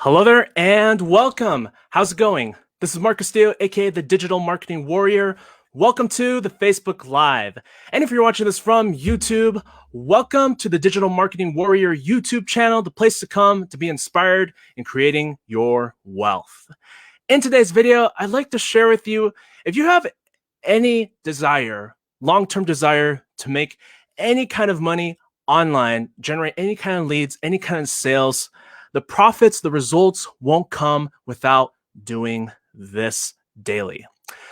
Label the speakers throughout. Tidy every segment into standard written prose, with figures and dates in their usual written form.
Speaker 1: Hello there and welcome. How's it going? This is Mark Castillo, aka the Digital Marketing Warrior. Welcome to the Facebook Live. And if you're watching this from YouTube, welcome to the Digital Marketing Warrior YouTube channel, the place to come to be inspired in creating your wealth. In today's video, I'd like to share with you if you have any desire, long-term desire to make any kind of money online, generate any kind of leads, any kind of sales, the profits, the results won't come without doing this daily.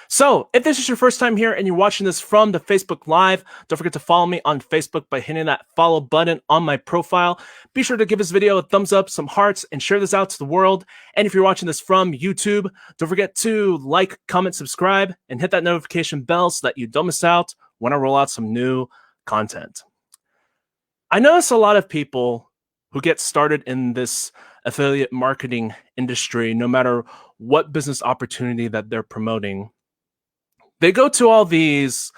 Speaker 1: So if this is your first time here and you're watching this from the Facebook Live, don't forget to follow me on Facebook by hitting that follow button on my profile. Be sure to give this video a thumbs up, some hearts, and share this out to the world. And if you're watching this from YouTube, don't forget to like, comment, subscribe, and hit that notification bell so that you don't miss out when I roll out some new content. I notice a lot of people who get started in this affiliate marketing industry, no matter what business opportunity that they're promoting, they go to all these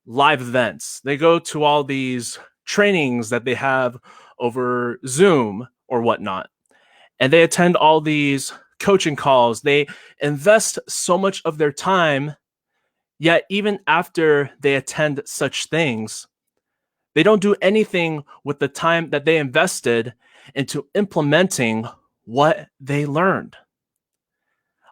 Speaker 1: live events. They go to all these trainings that they have over Zoom or whatnot. And they attend all these coaching calls. They invest so much of their time, yet even after they attend such things, they don't do anything with the time that they invested into implementing what they learned.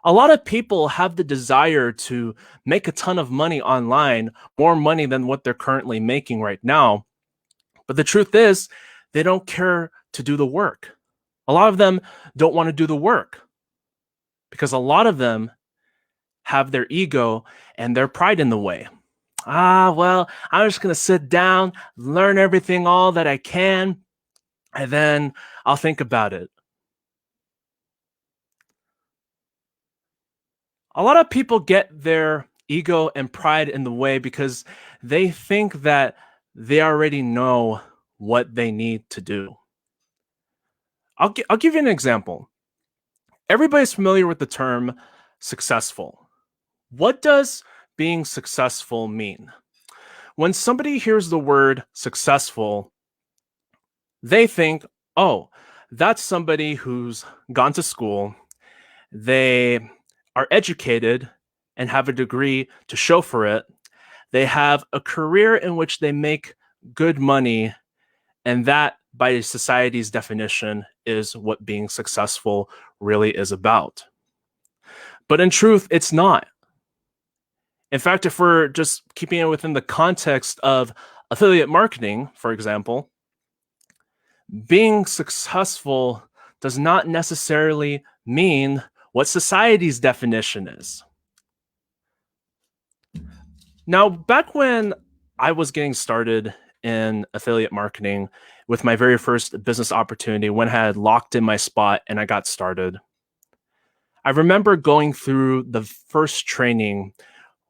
Speaker 1: A lot of people have the desire to make a ton of money online, more money than what they're currently making right now. But the truth is, they don't care to do the work. A lot of them don't want to do the work because a lot of them have their ego and their pride in the way. Well, I'm just going to sit down, learn everything, all that I can, and then I'll think about it. A lot of people get their ego and pride in the way because they think that they already know what they need to do. I'll give you an example. Everybody's familiar with the term successful. What does being successful mean? When somebody hears the word successful, they think, oh, that's somebody who's gone to school, they are educated and have a degree to show for it, they have a career in which they make good money, and that, by society's definition, is what being successful really is about. But in truth, it's not. In fact, if we're just keeping it within the context of affiliate marketing, for example, being successful does not necessarily mean what society's definition is. Now, back when I was getting started in affiliate marketing with my very first business opportunity, when I had locked in my spot and I got started, I remember going through the first training,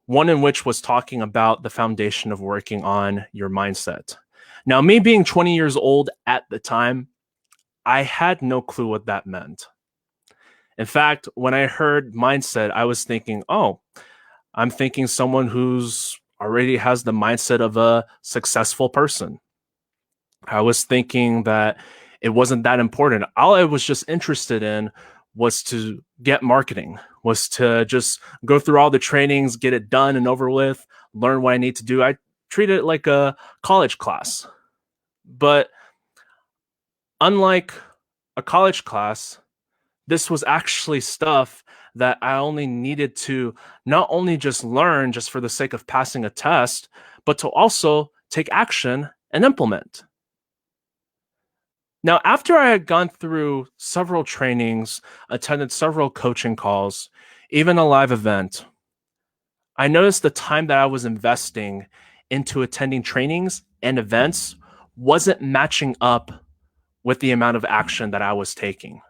Speaker 1: one in which was talking about the foundation of working on your mindset. Now, me being 20 years old at the time, I had no clue what that meant. In fact, when I heard mindset, I was thinking, oh, I'm thinking someone who's already has the mindset of a successful person. I was thinking that it wasn't that important. All I was just interested in was to get marketing, was to just go through all the trainings, get it done and over with, learn what I need to do. I treated it like a college class. But unlike a college class, this was actually stuff that I only needed to not only just learn just for the sake of passing a test, but to also take action and implement. Now, after I had gone through several trainings, attended several coaching calls, even a live event, I noticed the time that I was investing into attending trainings and events wasn't matching up with the amount of action that I was taking.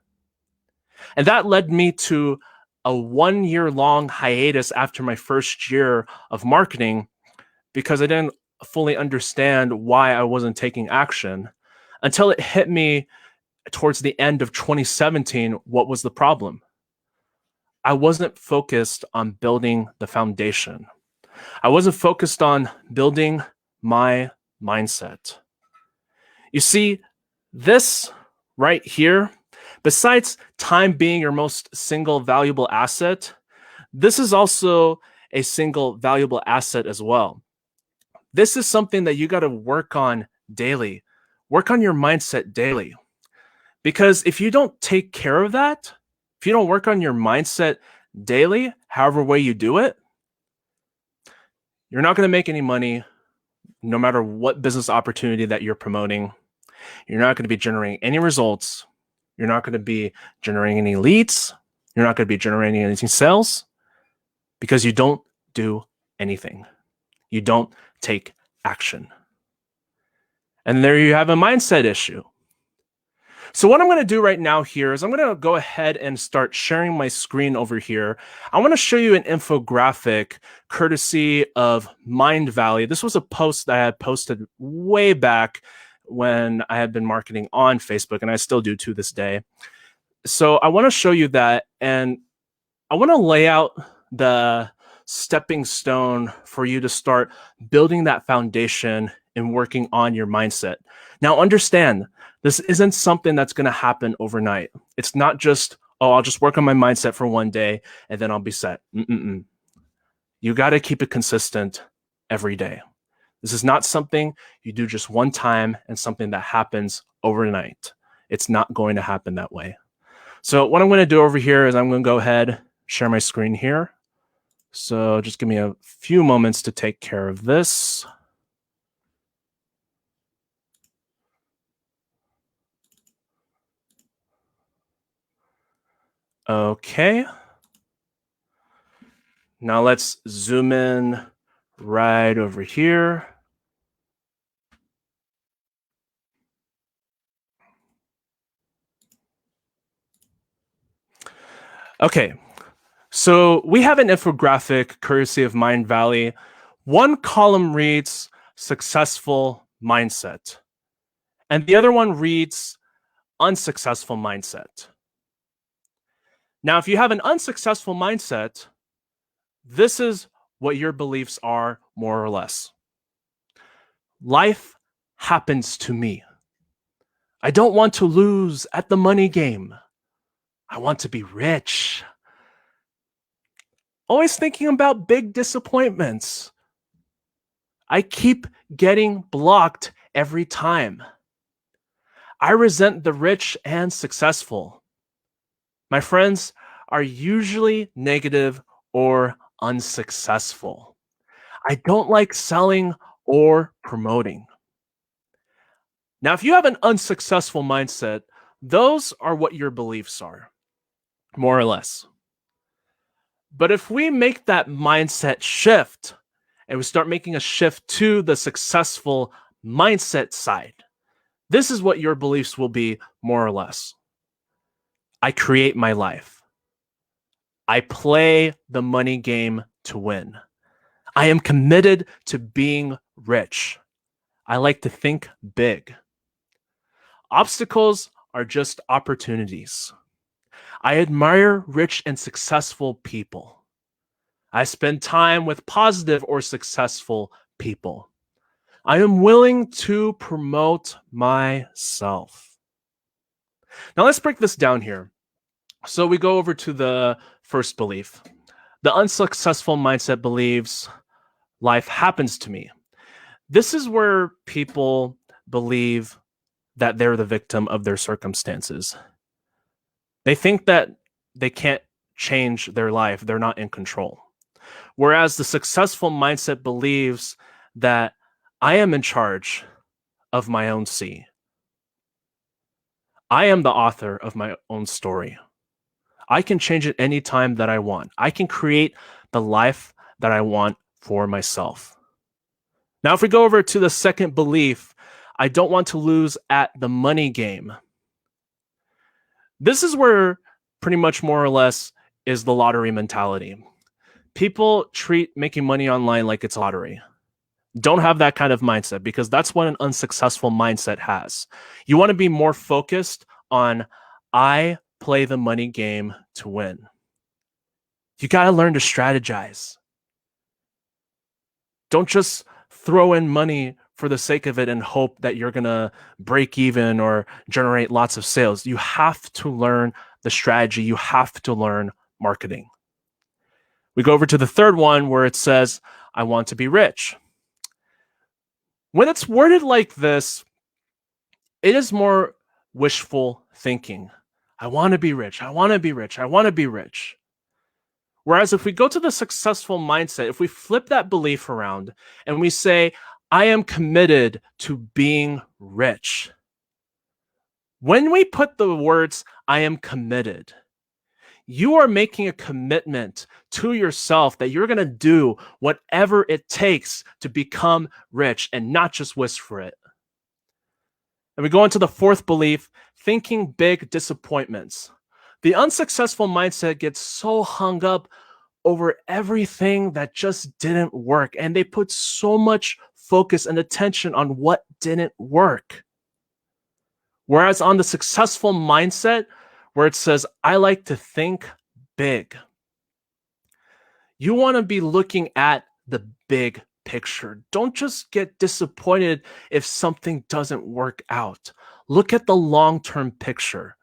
Speaker 1: And that led me to a 1-year-long hiatus after my first year of marketing because I didn't fully understand why I wasn't taking action until it hit me towards the end of 2017. What was the problem? I wasn't focused on building the foundation. I wasn't focused on building my mindset. You see, this right here, Besides time being your most single valuable asset, this is also a single valuable asset as well. This is something that you got to work on daily. Work on your mindset daily. Because if you don't take care of that, if you don't work on your mindset daily, however way you do it, you're not going to make any money no matter what business opportunity that you're promoting. You're not going to be generating any results. You're not going to be generating any leads. You're not going to be generating any sales because you don't do anything. You don't take action. And there you have a mindset issue. So what I'm going to do right now here is I'm going to go ahead and start sharing my screen over here. I want to show you an infographic courtesy of Mind Valley. This was a post that I had posted way back when I had been marketing on Facebook, and I still do to this day. So I want to show you that, and I want to lay out the stepping stone for you to start building that foundation and working on your mindset. Now, understand, this isn't something that's going to happen overnight. It's not just, oh, I'll just work on my mindset for one day and then I'll be set. You got to keep it consistent every day. This is not something you do just one time and something that happens overnight. It's not going to happen that way. So what I'm going to do over here is I'm going to go ahead, share my screen here. So just give me a few moments to take care of this. Okay. Now let's zoom in right over here. Okay, so we have an infographic courtesy of Mind Valley. One column reads successful mindset, and the other one reads unsuccessful mindset. Now, if you have an unsuccessful mindset, this is what your beliefs are, more or less. Life happens to me. I don't want to lose at the money game. I want to be rich. Always thinking about big disappointments. I keep getting blocked every time. I resent the rich and successful. My friends are usually negative or unsuccessful. I don't like selling or promoting. Now, if you have an unsuccessful mindset, those are what your beliefs are, more or less. But if we make that mindset shift and we start making a shift to the successful mindset side, this is what your beliefs will be, more or less. I create my life. I play the money game to win. I am committed to being rich. I like to think big. Obstacles are just opportunities. I admire rich and successful people. I spend time with positive or successful people. I am willing to promote myself. Now let's break this down here. So we go over to the first belief. The unsuccessful mindset believes life happens to me. This is where people believe that they're the victim of their circumstances. They think that they can't change their life. They're not in control. Whereas the successful mindset believes that I am in charge of my own sea. I am the author of my own story. I can change it any time that I want. I can create the life that I want for myself. Now, if we go over to the second belief, I don't want to lose at the money game. This is where pretty much more or less is the lottery mentality. People treat making money online like it's lottery. Don't have that kind of mindset because that's what an unsuccessful mindset has. You want to be more focused on, I play the money game to win. You got to learn to strategize. Don't just throw in money for the sake of it and hope that you're going to break even or generate lots of sales. You have to learn the strategy. You have to learn marketing. We go over to the third one where it says, I want to be rich. When it's worded like this, it is more wishful thinking. I want to be rich. I want to be rich. I want to be rich. Whereas if we go to the successful mindset, if we flip that belief around and we say, I am committed to being rich. When we put the words, I am committed, you are making a commitment to yourself that you're going to do whatever it takes to become rich and not just wish for it. And we go into the fourth belief, thinking big disappointments. The unsuccessful mindset gets so hung up over everything that just didn't work. And they put so much focus and attention on what didn't work. Whereas on the successful mindset, where it says, I like to think big, you want to be looking at the big picture. Don't just get disappointed if something doesn't work out. Look at the long-term picture.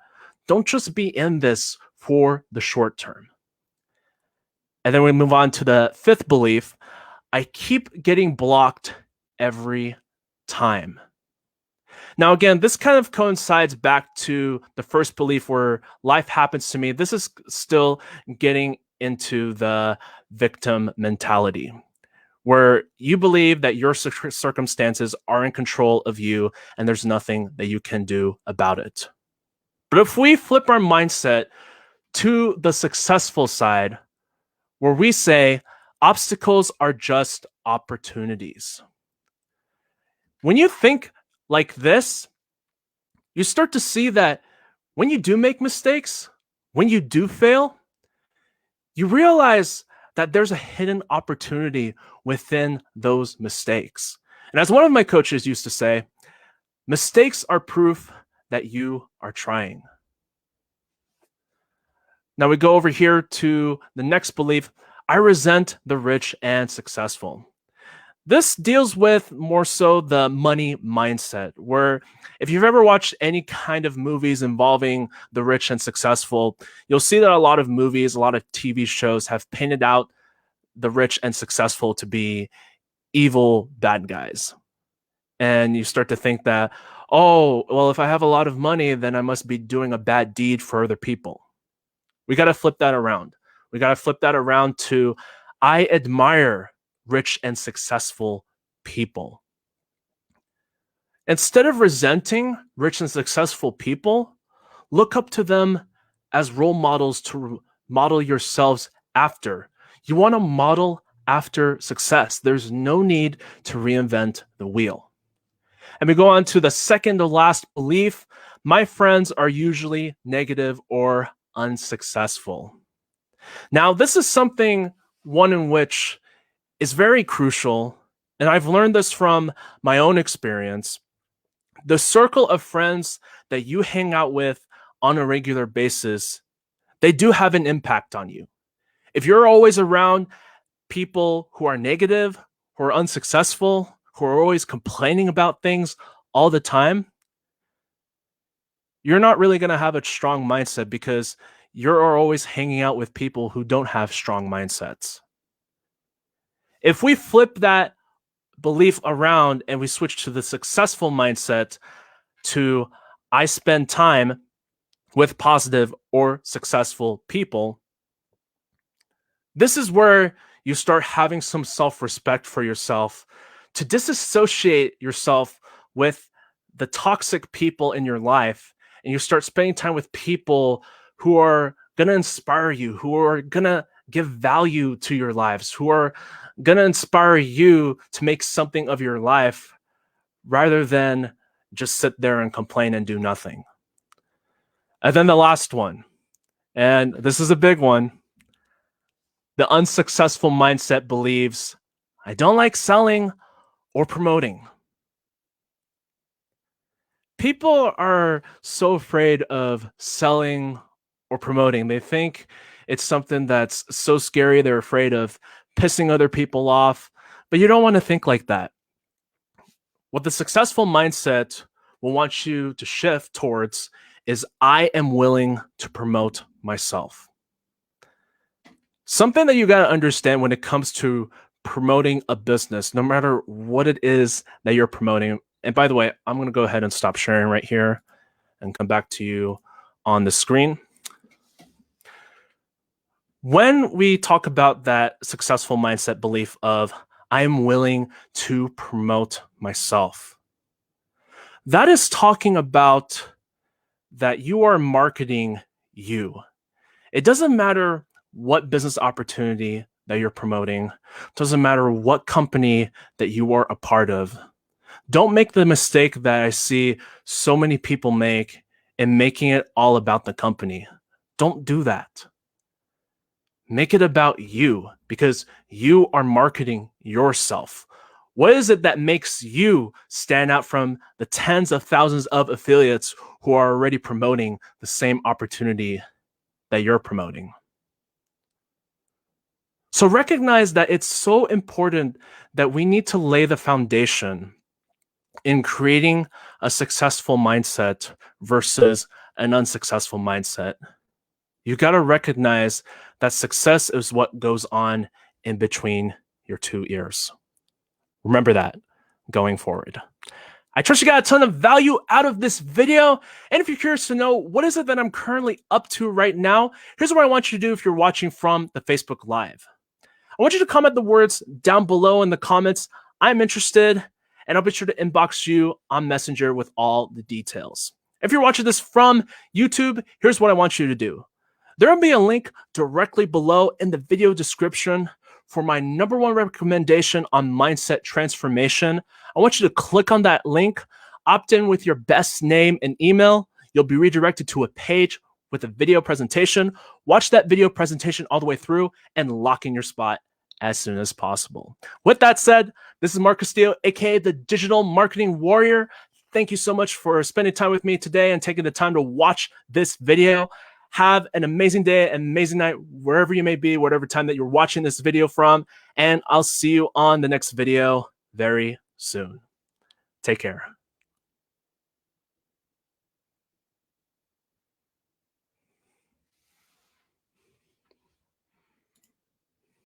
Speaker 1: Don't just be in this for the short term. And then we move on to the fifth belief. I keep getting blocked every time. Now, again, this kind of coincides back to the first belief where life happens to me. This is still getting into the victim mentality, where you believe that your circumstances are in control of you and there's nothing that you can do about it. But if we flip our mindset to the successful side, where we say obstacles are just opportunities. When you think like this, you start to see that when you do make mistakes, when you do fail, you realize that there's a hidden opportunity within those mistakes. And as one of my coaches used to say, mistakes are proof that you are trying. Now we go over here to the next belief. I resent the rich and successful. This deals with more so the money mindset, where if you've ever watched any kind of movies involving the rich and successful, you'll see that a lot of movies, a lot of TV shows have painted out the rich and successful to be evil bad guys. And you start to think that, oh, well, if I have a lot of money, then I must be doing a bad deed for other people. We got to flip that around. We got to flip that around to, I admire rich and successful people. Instead of resenting rich and successful people, look up to them as role models to model yourselves after. You want to model after success. There's no need to reinvent the wheel. And we go on to the second to last belief. My friends are usually negative or unsuccessful. Now, this is one in which is very crucial, and I've learned this from my own experience. The circle of friends that you hang out with on a regular basis, they do have an impact on you. If you're always around people who are negative, who are unsuccessful, who are always complaining about things all the time, you're not really going to have a strong mindset because you're always hanging out with people who don't have strong mindsets. If we flip that belief around and we switch to the successful mindset to I spend time with positive or successful people, this is where you start having some self-respect for yourself, to disassociate yourself with the toxic people in your life, and you start spending time with people who are going to inspire you, who are going to give value to your lives, who are going to inspire you to make something of your life rather than just sit there and complain and do nothing. And then the last one, and this is a big one. The unsuccessful mindset believes, I don't like selling or promoting. People are so afraid of selling or promoting. They think it's something that's so scary. They're afraid of pissing other people off. But you don't want to think like that. What the successful mindset will want you to shift towards is I am willing to promote myself. Something that you got to understand when it comes to promoting a business, no matter what it is that you're promoting. And by the way, I'm going to go ahead and stop sharing right here and come back to you on the screen. When we talk about that successful mindset belief of I am willing to promote myself, that is talking about that you are marketing you. It doesn't matter what business opportunity that you're promoting. It doesn't matter what company that you are a part of. Don't make the mistake that I see so many people make in making it all about the company. Don't do that. Make it about you because you are marketing yourself. What is it that makes you stand out from the tens of thousands of affiliates who are already promoting the same opportunity that you're promoting? So recognize that it's so important that we need to lay the foundation in creating a successful mindset versus an unsuccessful mindset. You got to recognize that success is what goes on in between your two ears. Remember that going forward. I trust you got a ton of value out of this video. And if you're curious to know what is it that I'm currently up to right now, here's what I want you to do if you're watching from the Facebook Live. I want you to comment the words down below in the comments, I'm interested, and I'll be sure to inbox you on Messenger with all the details. If you're watching this from YouTube, here's what I want you to do. There will be a link directly below in the video description for my #1 recommendation on mindset transformation. I want you to click on that link, opt in with your best name and email. You'll be redirected to a page with a video presentation. Watch that video presentation all the way through and lock in your spot as soon as possible. With that said, this is Mark Castillo, aka the Digital Marketing Warrior. Thank you so much for spending time with me today and taking the time to watch this video. Have an amazing day, an amazing night, wherever you may be, whatever time that you're watching this video from. And I'll see you on the next video very soon. Take care.